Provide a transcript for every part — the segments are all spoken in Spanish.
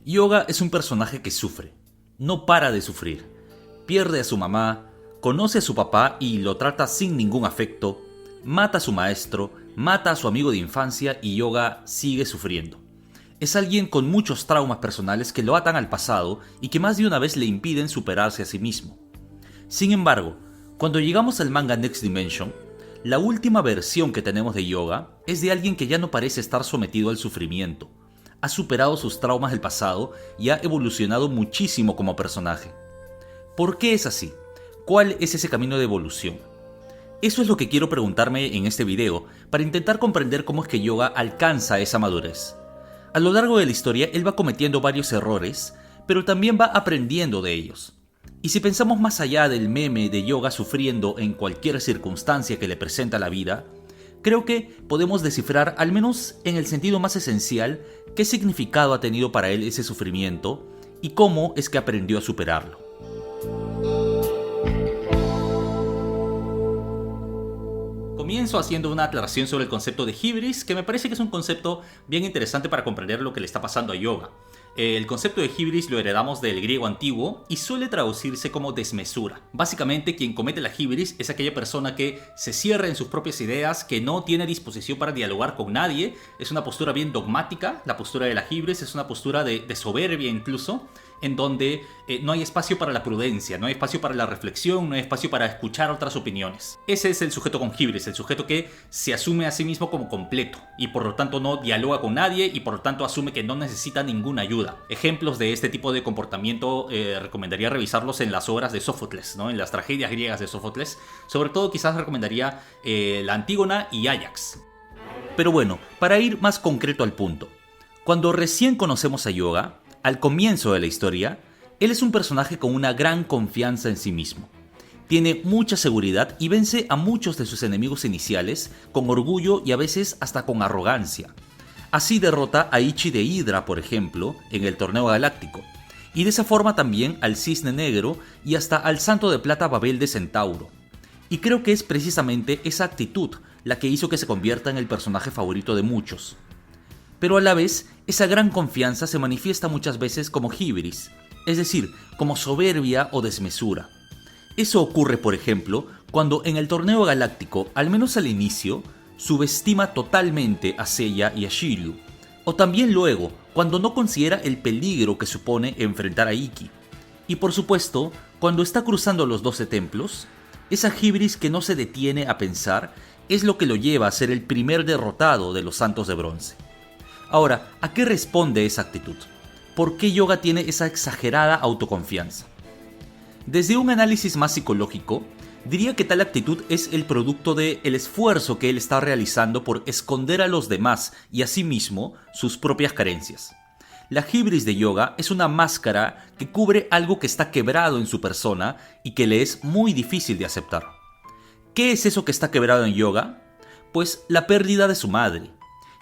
Yoga es un personaje que sufre, no para de sufrir. Pierde a su mamá, conoce a su papá y lo trata sin ningún afecto, mata a su maestro, mata a su amigo de infancia y Yoga sigue sufriendo. Es alguien con muchos traumas personales que lo atan al pasado y que más de una vez le impiden superarse a sí mismo. Sin embargo, cuando llegamos al manga Next Dimension, la última versión que tenemos de Yoga es de alguien que ya no parece estar sometido al sufrimiento. Ha superado sus traumas del pasado y ha evolucionado muchísimo como personaje. ¿Por qué es así? ¿Cuál es ese camino de evolución? Eso es lo que quiero preguntarme en este video para intentar comprender cómo es que Yoga alcanza esa madurez. A lo largo de la historia él va cometiendo varios errores, pero también va aprendiendo de ellos. Y si pensamos más allá del meme de Yoga sufriendo en cualquier circunstancia que le presenta la vida, creo que podemos descifrar, al menos en el sentido más esencial, qué significado ha tenido para él ese sufrimiento y cómo es que aprendió a superarlo. Comienzo haciendo una aclaración sobre el concepto de hibris, que me parece que es un concepto bien interesante para comprender lo que le está pasando a Yoga. El concepto de hibris lo heredamos del griego antiguo y suele traducirse como desmesura. Básicamente, quien comete la hibris es aquella persona que se cierra en sus propias ideas, que no tiene disposición para dialogar con nadie. Es una postura bien dogmática, la postura de la hibris es una postura de soberbia incluso, en donde no hay espacio para la prudencia, no hay espacio para la reflexión, no hay espacio para escuchar otras opiniones. Ese es el sujeto con hibris, el sujeto que se asume a sí mismo como completo y por lo tanto no dialoga con nadie y por lo tanto asume que no necesita ninguna ayuda. Ejemplos de este tipo de comportamiento recomendaría revisarlos en las obras de Sófocles, ¿no? En las tragedias griegas de Sófocles. Sobre todo quizás recomendaría la Antígona y Áyax. Pero bueno, para ir más concreto al punto, cuando recién conocemos a Yoga, al comienzo de la historia, él es un personaje con una gran confianza en sí mismo. Tiene mucha seguridad y vence a muchos de sus enemigos iniciales con orgullo y a veces hasta con arrogancia. Así derrota a Ichi de Hydra, por ejemplo, en el Torneo Galáctico, y de esa forma también al Cisne Negro y hasta al Santo de Plata Babel de Centauro. Y creo que es precisamente esa actitud la que hizo que se convierta en el personaje favorito de muchos. Pero a la vez, esa gran confianza se manifiesta muchas veces como hibris, es decir, como soberbia o desmesura. Eso ocurre, por ejemplo, cuando en el Torneo Galáctico, al menos al inicio, subestima totalmente a Seiya y a Shiryu, o también luego, cuando no considera el peligro que supone enfrentar a Ikki. Y por supuesto, cuando está cruzando los 12 templos, esa hibris que no se detiene a pensar es lo que lo lleva a ser el primer derrotado de los Santos de Bronce. Ahora, ¿a qué responde esa actitud? ¿Por qué Yoga tiene esa exagerada autoconfianza? Desde un análisis más psicológico, diría que tal actitud es el producto del esfuerzo que él está realizando por esconder a los demás y a sí mismo sus propias carencias. La hibris de Yoga es una máscara que cubre algo que está quebrado en su persona y que le es muy difícil de aceptar. ¿Qué es eso que está quebrado en Yoga? Pues la pérdida de su madre.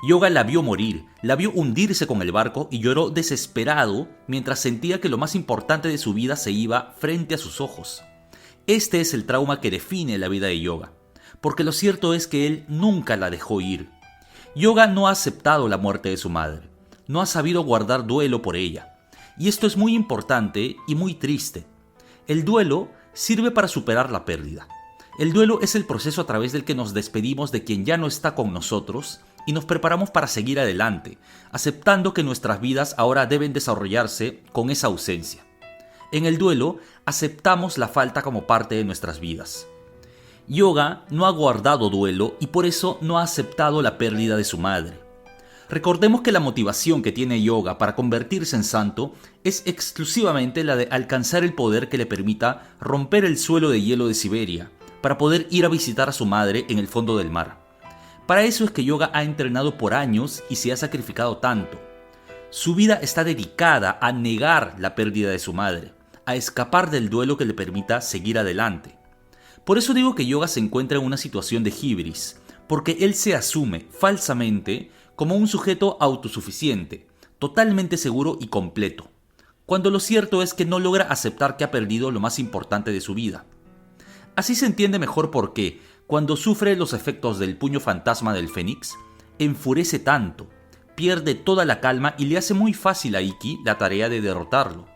Yoga la vio morir, la vio hundirse con el barco y lloró desesperado mientras sentía que lo más importante de su vida se iba frente a sus ojos. Este es el trauma que define la vida de Yoga, porque lo cierto es que él nunca la dejó ir. Yoga no ha aceptado la muerte de su madre, no ha sabido guardar duelo por ella, y esto es muy importante y muy triste. El duelo sirve para superar la pérdida. El duelo es el proceso a través del que nos despedimos de quien ya no está con nosotros y nos preparamos para seguir adelante, aceptando que nuestras vidas ahora deben desarrollarse con esa ausencia. En el duelo, aceptamos la falta como parte de nuestras vidas. Yoga no ha guardado duelo y por eso no ha aceptado la pérdida de su madre. Recordemos que la motivación que tiene Yoga para convertirse en santo es exclusivamente la de alcanzar el poder que le permita romper el suelo de hielo de Siberia, para poder ir a visitar a su madre en el fondo del mar. Para eso es que Yoga ha entrenado por años y se ha sacrificado tanto. Su vida está dedicada a negar la pérdida de su madre, a escapar del duelo que le permita seguir adelante. Por eso digo que Yoga se encuentra en una situación de hibris, porque él se asume falsamente como un sujeto autosuficiente, totalmente seguro y completo, cuando lo cierto es que no logra aceptar que ha perdido lo más importante de su vida. Así se entiende mejor por qué, cuando sufre los efectos del puño fantasma del Fénix, enfurece tanto, pierde toda la calma y le hace muy fácil a Ikki la tarea de derrotarlo.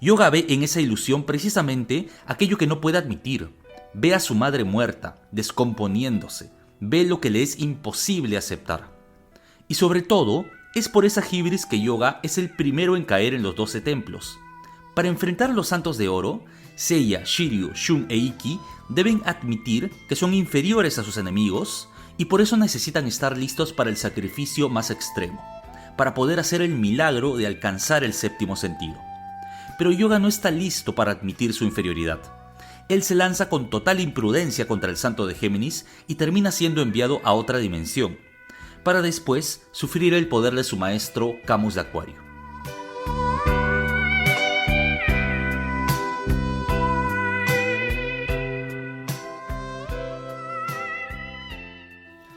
Yoga ve en esa ilusión precisamente aquello que no puede admitir. Ve a su madre muerta, descomponiéndose, ve lo que le es imposible aceptar. Y sobre todo, es por esa hibris que Yoga es el primero en caer en los 12 templos. Para enfrentar a los Santos de Oro, Seiya, Shiryu, Shun e Ikki deben admitir que son inferiores a sus enemigos y por eso necesitan estar listos para el sacrificio más extremo, para poder hacer el milagro de alcanzar el séptimo sentido. Pero Yoga no está listo para admitir su inferioridad. Él se lanza con total imprudencia contra el Santo de Géminis y termina siendo enviado a otra dimensión, para después sufrir el poder de su maestro Camus de Acuario.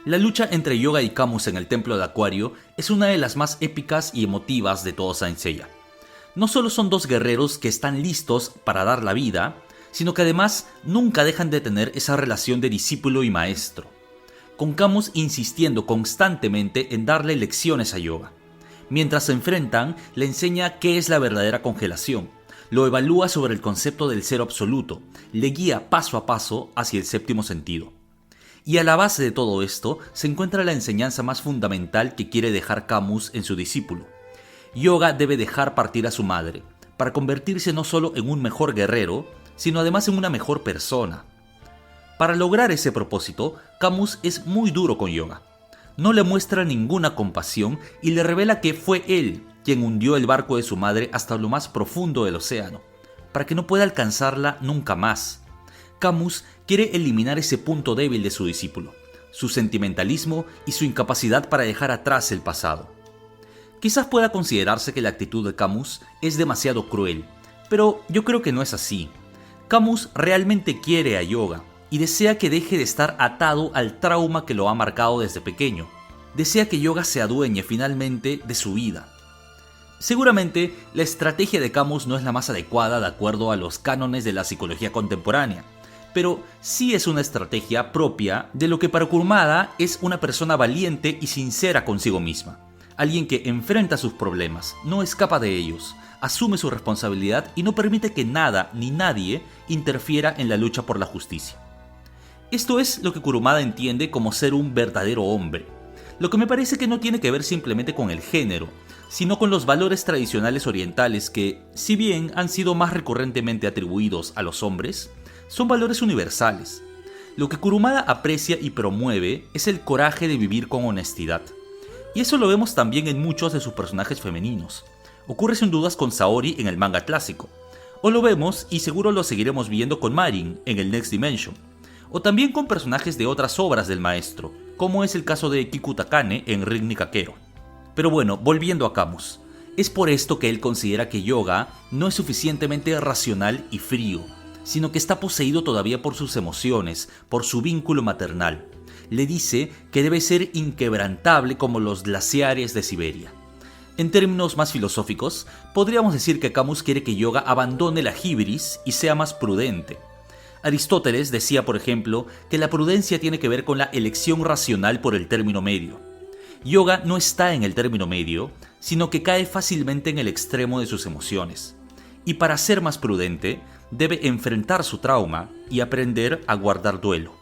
La lucha entre Yoga y Camus en el templo de Acuario es una de las más épicas y emotivas de todo Saint Seiya. No solo son dos guerreros que están listos para dar la vida, sino que además nunca dejan de tener esa relación de discípulo y maestro, con Camus insistiendo constantemente en darle lecciones a Yoga. Mientras se enfrentan, le enseña qué es la verdadera congelación, lo evalúa sobre el concepto del cero absoluto, le guía paso a paso hacia el séptimo sentido. Y a la base de todo esto se encuentra la enseñanza más fundamental que quiere dejar Camus en su discípulo. Yoga debe dejar partir a su madre, para convertirse no solo en un mejor guerrero, sino además en una mejor persona. Para lograr ese propósito, Camus es muy duro con Yoga. No le muestra ninguna compasión y le revela que fue él quien hundió el barco de su madre hasta lo más profundo del océano, para que no pueda alcanzarla nunca más. Camus quiere eliminar ese punto débil de su discípulo, su sentimentalismo y su incapacidad para dejar atrás el pasado. Quizás pueda considerarse que la actitud de Camus es demasiado cruel, pero yo creo que no es así. Camus realmente quiere a Yoga y desea que deje de estar atado al trauma que lo ha marcado desde pequeño. Desea que Yoga se adueñe finalmente de su vida. Seguramente la estrategia de Camus no es la más adecuada de acuerdo a los cánones de la psicología contemporánea, pero sí es una estrategia propia de lo que para Kurumada es una persona valiente y sincera consigo misma. Alguien que enfrenta sus problemas, no escapa de ellos, asume su responsabilidad y no permite que nada ni nadie interfiera en la lucha por la justicia. Esto es lo que Kurumada entiende como ser un verdadero hombre, lo que me parece que no tiene que ver simplemente con el género, sino con los valores tradicionales orientales que, si bien han sido más recurrentemente atribuidos a los hombres, son valores universales. Lo que Kurumada aprecia y promueve es el coraje de vivir con honestidad. Y eso lo vemos también en muchos de sus personajes femeninos. Ocurre sin dudas con Saori en el manga clásico. O lo vemos, y seguro lo seguiremos viendo con Marin en el Next Dimension. O también con personajes de otras obras del maestro, como es el caso de Kiku Takane en Rin Nikakero. Pero bueno, volviendo a Camus. Es por esto que él considera que Yoga no es suficientemente racional y frío, sino que está poseído todavía por sus emociones, por su vínculo maternal. Le dice que debe ser inquebrantable como los glaciares de Siberia. En términos más filosóficos, podríamos decir que Camus quiere que Yoga abandone la hibris y sea más prudente. Aristóteles decía, por ejemplo, que la prudencia tiene que ver con la elección racional por el término medio. Yoga no está en el término medio, sino que cae fácilmente en el extremo de sus emociones. Y para ser más prudente, debe enfrentar su trauma y aprender a guardar duelo.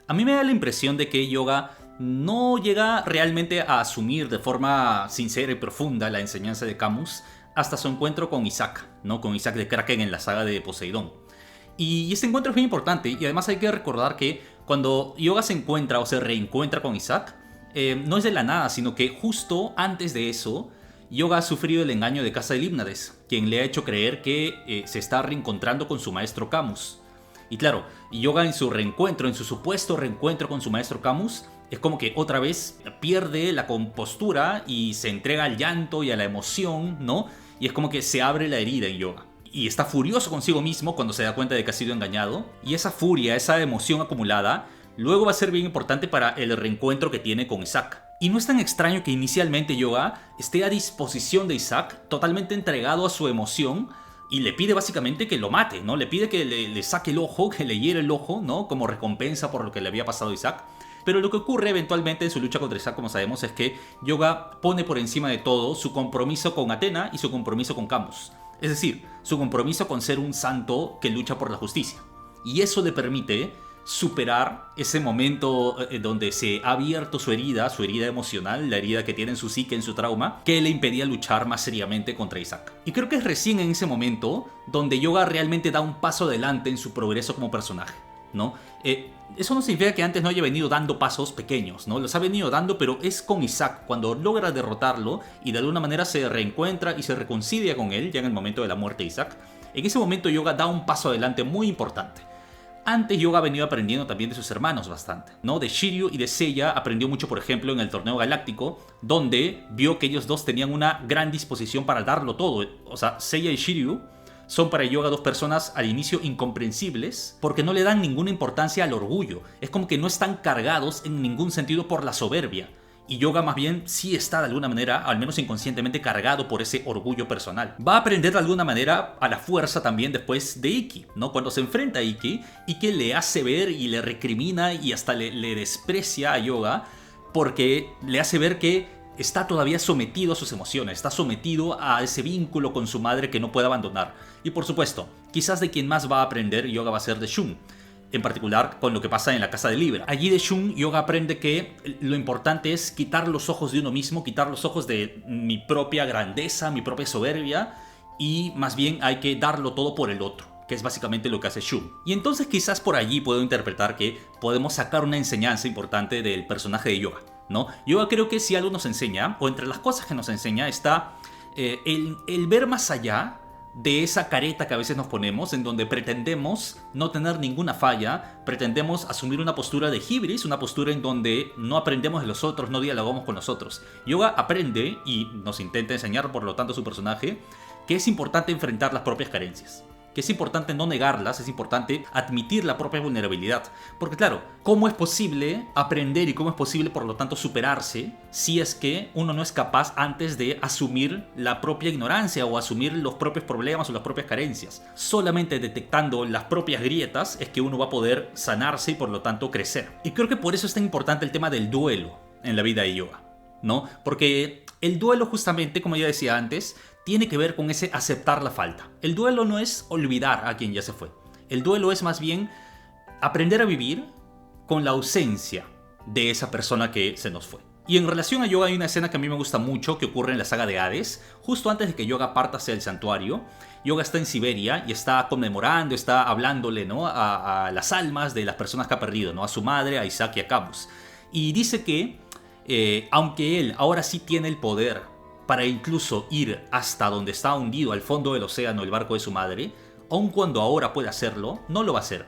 A mí me da la impresión de que Yoga no llega realmente a asumir de forma sincera y profunda la enseñanza de Camus hasta su encuentro con Isaac, ¿no? Con Isaac de Kraken en la saga de Poseidón. Y este encuentro es bien importante, y además hay que recordar que cuando Yoga se encuentra o se reencuentra con Isaac, no es de la nada, sino que justo antes de eso, Yoga ha sufrido el engaño de Casa de Límnades, quien le ha hecho creer que se está reencontrando con su maestro Camus. Y claro, Yoga en su reencuentro, en su supuesto reencuentro con su maestro Camus, es como que otra vez pierde la compostura y se entrega al llanto y a la emoción, ¿no? Y es como que se abre la herida en Yoga. Y está furioso consigo mismo cuando se da cuenta de que ha sido engañado. Y esa furia, esa emoción acumulada, luego va a ser bien importante para el reencuentro que tiene con Isaac. Y no es tan extraño que inicialmente Yoga esté a disposición de Isaac, totalmente entregado a su emoción, y le pide básicamente que lo mate, ¿no? Le pide que le saque el ojo, que le hiere el ojo, ¿no? Como recompensa por lo que le había pasado a Isaac. Pero lo que ocurre eventualmente en su lucha contra Isaac, como sabemos, es que Yoga pone por encima de todo su compromiso con Athena y su compromiso con Camus. Es decir, su compromiso con ser un santo que lucha por la justicia. Y eso le permite superar ese momento donde se ha abierto su herida emocional, la herida que tiene en su psique, en su trauma, que le impedía luchar más seriamente contra Isaac. Y creo que es recién en ese momento donde Yoga realmente da un paso adelante en su progreso como personaje, ¿no? Eso no significa que antes no haya venido dando pasos pequeños, ¿no? Los ha venido dando, pero es con Isaac cuando logra derrotarlo y de alguna manera se reencuentra y se reconcilia con él ya en el momento de la muerte de Isaac. En ese momento Yoga da un paso adelante muy importante. Antes Yoga ha venido aprendiendo también de sus hermanos bastante, ¿no? De Shiryu y de Seiya aprendió mucho, por ejemplo, en el torneo galáctico, donde vio que ellos dos tenían una gran disposición para darlo todo. O sea, Seiya y Shiryu son para Yoga dos personas al inicio incomprensibles porque no le dan ninguna importancia al orgullo. Es como que no están cargados en ningún sentido por la soberbia. Y Yoga más bien sí está de alguna manera, al menos inconscientemente, cargado por ese orgullo personal. Va a aprender de alguna manera a la fuerza también después de Ikki, ¿no? Cuando se enfrenta a Ikki, Ikki le hace ver y le recrimina y hasta le desprecia a Yoga porque le hace ver que está todavía sometido a sus emociones, está sometido a ese vínculo con su madre que no puede abandonar. Y por supuesto, quizás de quien más va a aprender Yoga va a ser de Shun. En particular con lo que pasa en la casa de Libra. Allí de Shun, Yoga aprende que lo importante es quitar los ojos de uno mismo, quitar los ojos de mi propia grandeza, mi propia soberbia, y más bien hay que darlo todo por el otro, que es básicamente lo que hace Shun. Y entonces quizás por allí puedo interpretar que podemos sacar una enseñanza importante del personaje de Yoga, ¿no? Yoga creo que si algo nos enseña, o entre las cosas que nos enseña, está el ver más allá de esa careta que a veces nos ponemos, en donde pretendemos no tener ninguna falla, pretendemos asumir una postura de hibris, una postura en donde no aprendemos de los otros, no dialogamos con los otros. Yoga aprende, y nos intenta enseñar por lo tanto su personaje, que es importante enfrentar las propias carencias, que es importante no negarlas, es importante admitir la propia vulnerabilidad. Porque claro, ¿cómo es posible aprender y cómo es posible por lo tanto superarse si es que uno no es capaz antes de asumir la propia ignorancia o asumir los propios problemas o las propias carencias? Solamente detectando las propias grietas es que uno va a poder sanarse y por lo tanto crecer. Y creo que por eso es tan importante el tema del duelo en la vida de Yoga, ¿no? Porque el duelo justamente, como ya decía antes, tiene que ver con ese aceptar la falta. El duelo no es olvidar a quien ya se fue. El duelo es más bien aprender a vivir con la ausencia de esa persona que se nos fue. Y en relación a Yoga hay una escena que a mí me gusta mucho que ocurre en la saga de Hades. Justo antes de que Yoga parta hacia el santuario, Yoga está en Siberia y está conmemorando, está hablándole, ¿no? a las almas de las personas que ha perdido, ¿no? A su madre, a Isaac y a Camus. Y dice que aunque él ahora sí tiene el poder para incluso ir hasta donde está hundido al fondo del océano el barco de su madre, aun cuando ahora puede hacerlo, no lo va a hacer.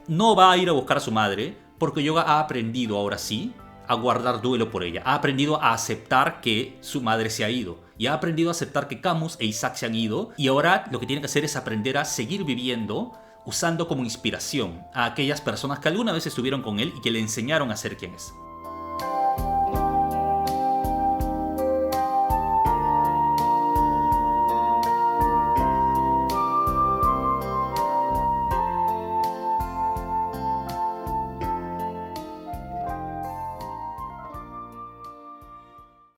No va a ir a buscar a su madre porque Yoga ha aprendido ahora sí a guardar duelo por ella. Ha aprendido a aceptar que su madre se ha ido. Y ha aprendido a aceptar que Camus e Isaac se han ido. Y ahora lo que tiene que hacer es aprender a seguir viviendo usando como inspiración a aquellas personas que alguna vez estuvieron con él y que le enseñaron a ser quien es.